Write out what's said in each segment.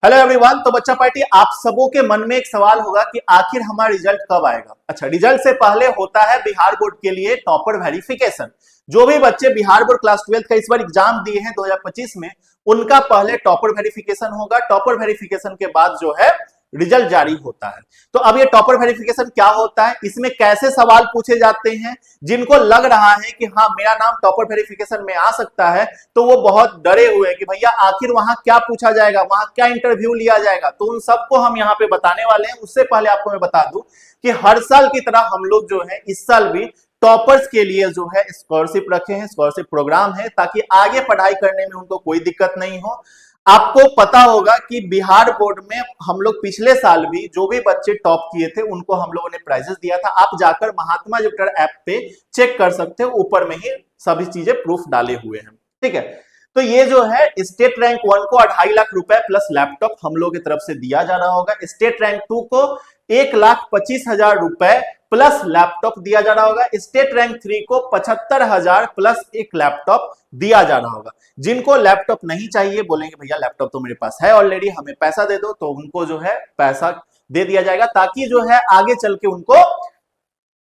Hello everyone. तो बच्चा party, आप सबों के मन में एक सवाल होगा कि आखिर हमारा रिजल्ट कब आएगा। अच्छा, रिजल्ट से पहले होता है बिहार बोर्ड के लिए टॉपर वेरिफिकेशन। जो भी बच्चे बिहार बोर्ड क्लास 12 का इस बार एग्जाम दिए हैं 2025 में, उनका पहले टॉपर वेरिफिकेशन होगा। टॉपर वेरिफिकेशन के बाद जो है रिजल्ट जारी होता है। तो अब ये टॉपर वेरिफिकेशन क्या होता है, इसमें कैसे सवाल पूछे जाते हैं, जिनको लग रहा है कि हाँ मेरा नाम टॉपर वेरिफिकेशन में आ सकता है, तो वो बहुत डरे हुए हैं कि भैया आखिर वहां क्या पूछा जाएगा, वहां क्या इंटरव्यू लिया जाएगा। तो उन सबको हम यहाँ पे बताने वाले हैं। उससे पहले आपको मैं बता दूं कि हर साल की तरह हम लोग जो है इस साल भी टॉपर्स के लिए जो है स्कॉलरशिप रखे हैं, स्कॉलरशिप प्रोग्राम है, ताकि आगे पढ़ाई करने में उनको कोई दिक्कत नहीं हो। आपको पता होगा कि बिहार बोर्ड में हम लोग पिछले साल भी जो भी बच्चे टॉप किए थे उनको हम लोगों ने प्राइजेस दिया था। आप जाकर महात्मा जुपिटर ऐप पे चेक कर सकते हो, ऊपर में ही सभी चीजें प्रूफ डाले हुए हैं। ठीक है, तो ये जो है स्टेट रैंक 1 को 2.5 लाख रुपए प्लस लैपटॉप हम लोग की तरफ से दिया जा रहा होगा। स्टेट रैंक 2 को 1,25,000 रुपए प्लस लैपटॉप दिया जा रहा होगा। स्टेट रैंक 3 को 75,000 प्लस एक लैपटॉप दिया जा रहा होगा। जिनको लैपटॉप नहीं चाहिए, बोलेंगे भैया लैपटॉप तो मेरे पास है ऑलरेडी, हमें पैसा दे दो, तो उनको जो है पैसा दे दिया जाएगा, ताकि जो है आगे चल के उनको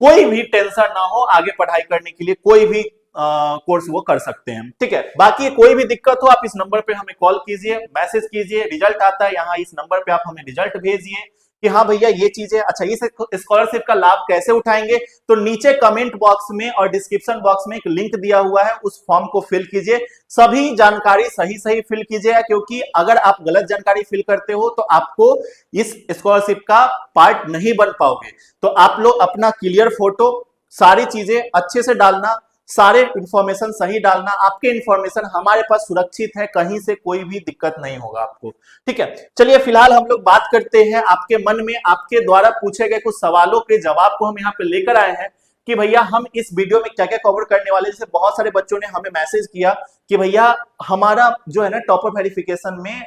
कोई भी टेंशन ना हो, आगे पढ़ाई करने के लिए कोई भी कोर्स वो कर सकते हैं। ठीक है, बाकी कोई भी दिक्कत हो आप इस नंबर पे हमें कॉल कीजिए, मैसेज कीजिए। रिजल्ट आता है यहाँ इस नंबर पे, आप हमें रिजल्ट भेजिए कि हाँ भैया ये चीजें। अच्छा, इस स्कॉलरशिप का लाभ कैसे उठाएंगे, तो नीचे कमेंट बॉक्स में और डिस्क्रिप्शन बॉक्स में एक लिंक दिया हुआ है, उस फॉर्म को फिल कीजिए। सभी जानकारी सही सही फिल कीजिएगा, क्योंकि अगर आप गलत जानकारी फिल करते हो तो आपको इस स्कॉलरशिप का पार्ट नहीं बन पाओगे। तो आप लोग अपना क्लियर फोटो, सारी चीजें अच्छे से डालना, सारे इंफॉर्मेशन सही डालना। आपके इंफॉर्मेशन हमारे पास सुरक्षित है, कहीं से कोई भी दिक्कत नहीं होगा आपको। ठीक है, चलिए फिलहाल हम लोग बात करते हैं आपके मन में आपके द्वारा पूछे गए कुछ सवालों के जवाब को हम यहाँ पे लेकर आए हैं कि भैया हम इस वीडियो में क्या क्या कवर करने वाले। जैसे बहुत सारे बच्चों ने हमें मैसेज किया कि भैया हमारा जो है ना टॉपर वेरिफिकेशन में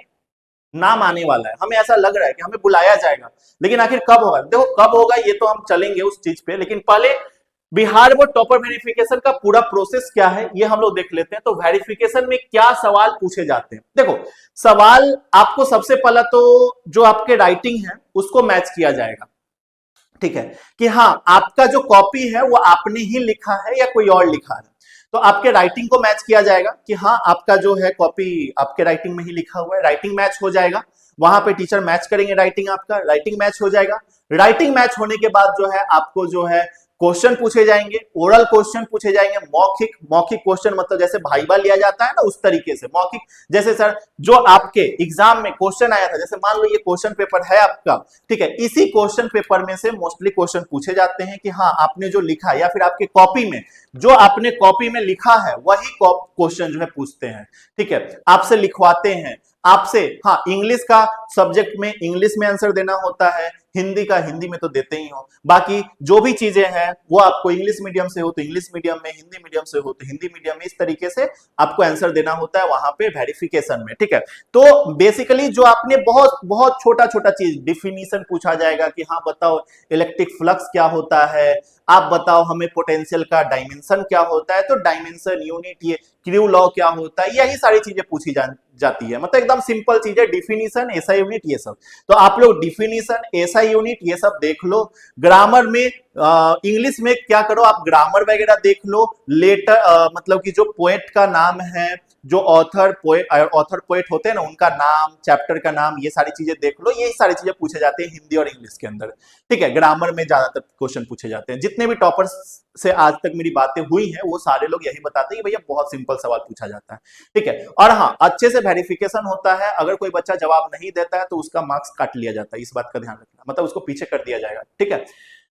नाम आने वाला है, हमें ऐसा लग रहा है कि हमें बुलाया जाएगा, लेकिन आखिर कब होगा। देखो कब होगा ये तो हम चलेंगे उस चीज पे, लेकिन पहले बिहार बोर्ड टॉपर वेरिफिकेशन का पूरा प्रोसेस क्या है ये हम लोग देख लेते हैं। तो वेरिफिकेशन में क्या सवाल पूछे जाते हैं, देखो सवाल आपको सबसे पहला तो जो आपके राइटिंग है उसको मैच किया जाएगा। ठीक है, कि हाँ आपका जो कॉपी है वो आपने ही लिखा है या कोई और लिखा है। तो आपके राइटिंग को मैच किया जाएगा कि हाँ आपका जो है कॉपी आपके राइटिंग में ही लिखा हुआ है, राइटिंग मैच हो जाएगा। वहां पे टीचर मैच करेंगे राइटिंग, आपका राइटिंग मैच हो जाएगा। राइटिंग मैच होने के बाद जो है आपको जो है क्वेश्चन पूछे जाएंगे, ओरल क्वेश्चन पूछे जाएंगे। मौखिक, मौखिक क्वेश्चन मतलब जैसे भाईबा लिया जाता है ना उस तरीके से मौखिक। जैसे सर जो आपके एग्जाम में क्वेश्चन आया था, जैसे मान लो ये क्वेश्चन पेपर है आपका, ठीक है, इसी क्वेश्चन पेपर में से मोस्टली क्वेश्चन पूछे जाते हैं कि हाँ आपने जो लिखा है या फिर आपके कॉपी में जो आपने कॉपी में लिखा है वही क्वेश्चन जो है पूछते हैं। ठीक है, आपसे लिखवाते हैं आपसे। हाँ, इंग्लिश का सब्जेक्ट में इंग्लिश में आंसर देना होता है, हिंदी का हिंदी में तो देते ही हो। बाकी जो भी चीजें हैं वो आपको इंग्लिश मीडियम से हो तो इंग्लिश मीडियम में, हिंदी मीडियम से हो तो हिंदी मीडियम में, इस तरीके से आपको आंसर देना होता है वहां पे वेरिफिकेशन में। ठीक है, तो बेसिकली जो आपने बहुत बहुत छोटा छोटा चीज डिफिनीशन पूछा जाएगा कि हाँ बताओ इलेक्ट्रिक फ्लक्स क्या होता है, आप बताओ हमें पोटेंशियल का डायमेंशन क्या होता है, तो डायमेंशन, यूनिट, ये क्रू लॉ क्या होता है, यही सारी चीजें पूछी जाती है। मतलब एकदम सिंपल चीज है, डिफिनीशन, एसआई यूनिट, ये सब। तो आप लोग डिफिनीशन, एसआई यूनिट ये सब देख लो। ग्रामर में इंग्लिश में क्या करो, आप ग्रामर वगैरह देख लो। लेटर मतलब कि जो पोएट का नाम है, जो ऑथर पोएट होते हैं ना उनका नाम, चैप्टर का नाम, ये सारी चीजें देख लो। यही सारी चीजें पूछे जाते हैं हिंदी और इंग्लिश के अंदर। ठीक है, ग्रामर में ज्यादातर क्वेश्चन पूछे जाते हैं। जितने भी टॉपर्स से आज तक मेरी बातें हुई हैं वो सारे लोग यही बताते हैं कि भैया बहुत सिंपल सवाल पूछा जाता है। ठीक है, और हाँ अच्छे से वेरिफिकेशन होता है। अगर कोई बच्चा जवाब नहीं देता है तो उसका मार्क्स काट लिया जाता है, इस बात का ध्यान रखना, मतलब उसको पीछे कर दिया जाएगा। ठीक है,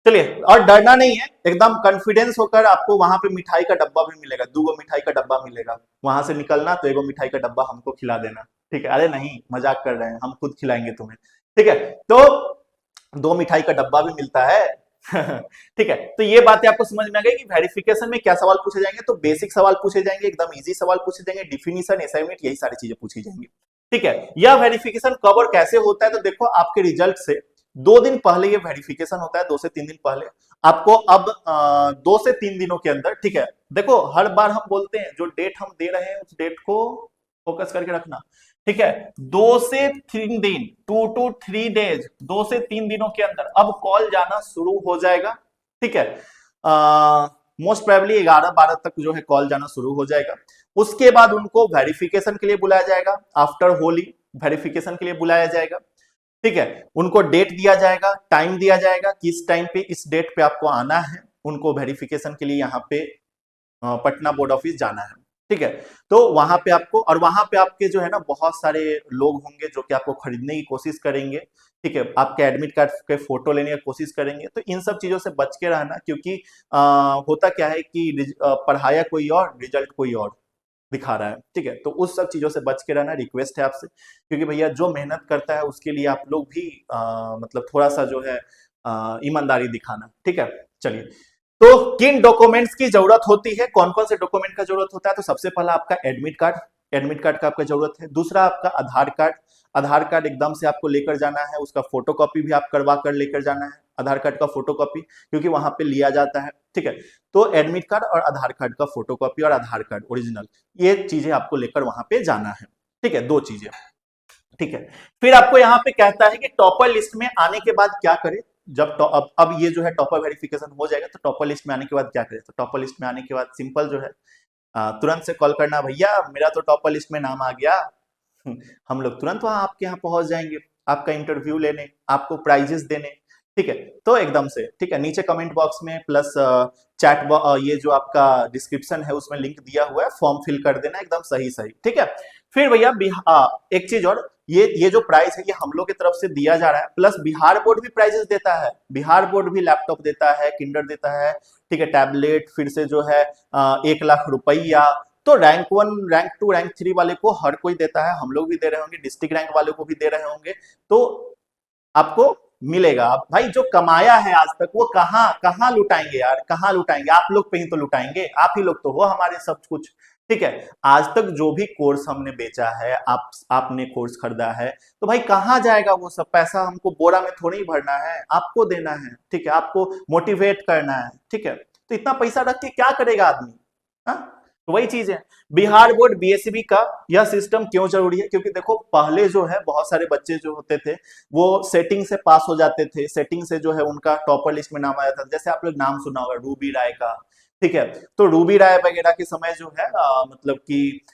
चलिए, और डरना नहीं है, एकदम कॉन्फिडेंस होकर आपको वहां पे मिठाई का डब्बा भी मिलेगा, 2 मिठाई का डब्बा मिलेगा। वहां से निकलना तो 1 मिठाई का डब्बा हमको खिला देना। ठीक है, अरे नहीं मजाक कर रहे हैं, हम खुद खिलाएंगे तुम्हें। ठीक है, तो 2 मिठाई का डब्बा भी मिलता है। ठीक है, तो ये बातें आपको समझ में आ गई कि वेरिफिकेशन में क्या सवाल पूछे जाएंगे। तो बेसिक सवाल पूछे जाएंगे, एकदम इजी सवाल पूछे जाएंगे, डिफिनीशन, असाइनमेंट, यही सारी चीजें पूछी जाएंगी। ठीक है, यह वेरिफिकेशन कब और कैसे होता है, तो देखो आपके रिजल्ट से 2 दिन पहले ये वेरिफिकेशन होता है, 2 से 3 दिन पहले आपको। अब 2 से 3 दिनों के अंदर, ठीक है, देखो हर बार हम बोलते हैं जो डेट हम दे रहे हैं उस डेट को फोकस करके रखना। ठीक है, 2 से 3 दिन, 2 to 3 days, 2 से 3 दिनों के अंदर अब कॉल जाना शुरू हो जाएगा। ठीक है, मोस्ट प्रोबेबली 11-12 तक जो है कॉल जाना शुरू हो जाएगा। उसके बाद उनको वेरिफिकेशन के लिए बुलाया जाएगा, आफ्टर होली वेरिफिकेशन के लिए बुलाया जाएगा। ठीक है, उनको डेट दिया जाएगा, टाइम दिया जाएगा कि इस टाइम पे इस डेट पे आपको आना है, उनको वेरिफिकेशन के लिए यहाँ पे पटना बोर्ड ऑफिस जाना है। ठीक है, तो वहां पे आपको, और वहां पे आपके जो है ना बहुत सारे लोग होंगे जो कि आपको खरीदने की कोशिश करेंगे। ठीक है, आपके एडमिट कार्ड के फोटो लेने की कोशिश करेंगे। तो इन सब चीजों से बच के रहना, क्योंकि होता क्या है कि पढ़ाया कोई और, रिजल्ट कोई और दिखा रहा है। ठीक है, तो उस सब चीजों से बच के रहना रिक्वेस्ट है आपसे, क्योंकि भैया जो मेहनत करता है उसके लिए आप लोग भी मतलब थोड़ा सा जो है ईमानदारी दिखाना। ठीक है, चलिए, तो किन डॉक्यूमेंट्स की जरूरत होती है, कौन कौन से डॉक्यूमेंट का जरूरत होता है? तो सबसे पहला आपका एडमिट कार्ड, एडमिट कार्ड का आपका जरूरत है। दूसरा आपका आधार कार्ड, आधार कार्ड एकदम से आपको लेकर जाना है, उसका फोटोकॉपी भी आप करवा कर लेकर जाना है, आधार कार्ड का फोटोकॉपी, क्योंकि वहां पे लिया जाता है। ठीक है, तो एडमिट कार्ड और आधार कार्ड का फोटोकॉपी और आधार कार्ड ओरिजिनल, ये चीजें आपको लेकर वहां पे जाना है। ठीक है, 2 चीजें। ठीक है, फिर आपको यहाँ पे कहता है कि टॉपर लिस्ट में आने के बाद क्या करें। जब अब ये जो है टॉपर वेरिफिकेशन हो जाएगा, तो टॉपर लिस्ट में आने के बाद क्या करें? तो टॉपर लिस्ट में आने के बाद सिंपल जो है तुरंत से कॉल करना, भैया मेरा तो टॉपर लिस्ट में नाम आ गया। हम लोग तुरंत वहां आपके यहाँ पहुंच जाएंगे, आपका इंटरव्यू लेने, आपको प्राइजेस देने। ठीक है, तो एकदम से, ठीक है, नीचे कमेंट बॉक्स में प्लस चैट ये जो आपका डिस्क्रिप्शन है उसमें लिंक दिया हुआ है, फॉर्म फिल कर देना एकदम सही सही। ठीक है, फिर भैया एक चीज और, ये जो प्राइस है ये हम लोग की तरफ से दिया जा रहा है, प्लस बिहार बोर्ड भी प्राइजेस देता है, बिहार बोर्ड भी लैपटॉप देता है, किंडर देता है। ठीक है, टैबलेट, फिर से जो है 1 लाख रुपया। तो रैंक 1, रैंक 2, रैंक 3 वाले को हर कोई देता है, हम लोग भी दे रहे होंगे, डिस्ट्रिक्ट रैंक वाले को भी दे रहे होंगे। तो आपको मिलेगा। आप भाई जो कमाया है आज तक वो कहाँ कहाँ लुटाएंगे यार, कहाँ लुटाएंगे? आप लोग पे ही तो लुटाएंगे, आप ही लोग तो हो हमारे सब कुछ। ठीक है, आज तक जो भी कोर्स हमने बेचा है, आपने कोर्स खरीदा है, तो भाई कहाँ जाएगा वो सब पैसा? हमको बोरा में थोड़ी ही भरना है, आपको देना है। ठीक है, आपको मोटिवेट करना है। ठीक है, तो इतना पैसा रख के क्या करेगा आदमी? हाँ, तो वही चीज है। बिहार बोर्ड बीएसबी का यह सिस्टम क्यों जरूरी है? क्योंकि देखो पहले जो है बहुत सारे बच्चे जो होते थे वो सेटिंग से पास हो जाते थे, सेटिंग से जो है उनका टॉपर लिस्ट में नाम आ जाता था। जैसे आप लोग नाम सुना होगा रूबी राय का। ठीक है, तो रूबी राय वगैरह के समय जो है मतलब कि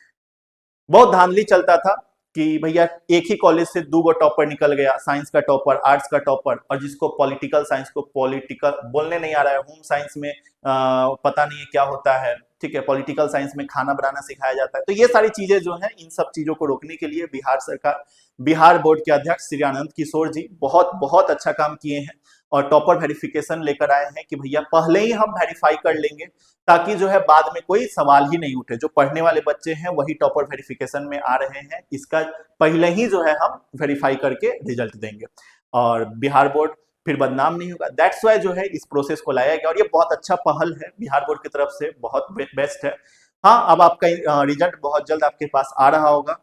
बहुत धांधली चलता था कि भैया एक ही कॉलेज से 2 गो टॉपर निकल गया, साइंस का टॉपर, आर्ट्स का टॉपर, और जिसको पॉलिटिकल साइंस को पॉलिटिकल बोलने नहीं आ रहा है, होम साइंस में पता नहीं है क्या होता है। ठीक है, पॉलिटिकल साइंस में खाना बनाना सिखाया जाता है। तो ये सारी चीजें जो है, इन सब चीजों को रोकने के लिए बिहार सरकार, बिहार बोर्ड के अध्यक्ष श्री आनंद किशोर जी बहुत बहुत अच्छा काम किए हैं, और टॉपर वेरिफिकेशन लेकर आए हैं कि भैया पहले ही हम वेरीफाई कर लेंगे, ताकि जो है बाद में कोई सवाल ही नहीं उठे। जो पढ़ने वाले बच्चे हैं वही टॉपर वेरिफिकेशन में आ रहे हैं, इसका पहले ही जो है हम वेरीफाई करके रिजल्ट देंगे, और बिहार बोर्ड फिर बदनाम नहीं होगा। दैट्स वाई जो है इस प्रोसेस को लाया गया, और ये बहुत अच्छा पहल है बिहार बोर्ड की तरफ से, बहुत बेस्ट है। हाँ, अब आपका रिजल्ट बहुत जल्द आपके पास आ रहा होगा।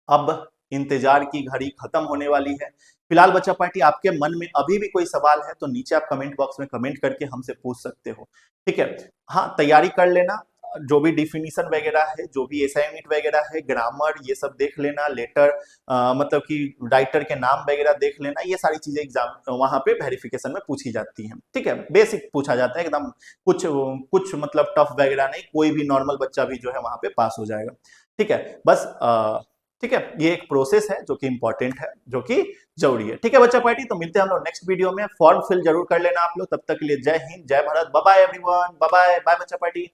अब इंतजार की घड़ी खत्म होने वाली है। फिलहाल बच्चा पार्टी, आपके मन में अभी भी कोई सवाल है तो नीचे आप कमेंट बॉक्स में कमेंट करके हमसे पूछ सकते हो। ठीक है, हाँ, तैयारी कर लेना, जो भी डिफिनीशन वगैरह है, जो भी एसआई यूनिट वगैरह है, ग्रामर, ये सब देख लेना, लेटर मतलब कि राइटर के नाम वगैरह देख लेना। ये सारी चीजें एग्जाम वहां पे वेरिफिकेशन में पूछी जाती हैं। ठीक है, बेसिक पूछा जाता है एकदम, कुछ कुछ मतलब टफ वगैरह नहीं, कोई भी नॉर्मल बच्चा भी जो है वहां पे पास हो जाएगा। ठीक है, बस ठीक है, ये एक प्रोसेस है जो कि इंपॉर्टेंट है, जो कि जरूरी है। ठीक है बच्चा पार्टी, तो मिलते हैं हम लोग नेक्स्ट वीडियो में। फॉर्म फिल जरूर कर लेना आप लोग। तब तक के लिए जय हिंद, जय Bharat, bye bye everyone, bye bye, bye बच्चा पार्टी।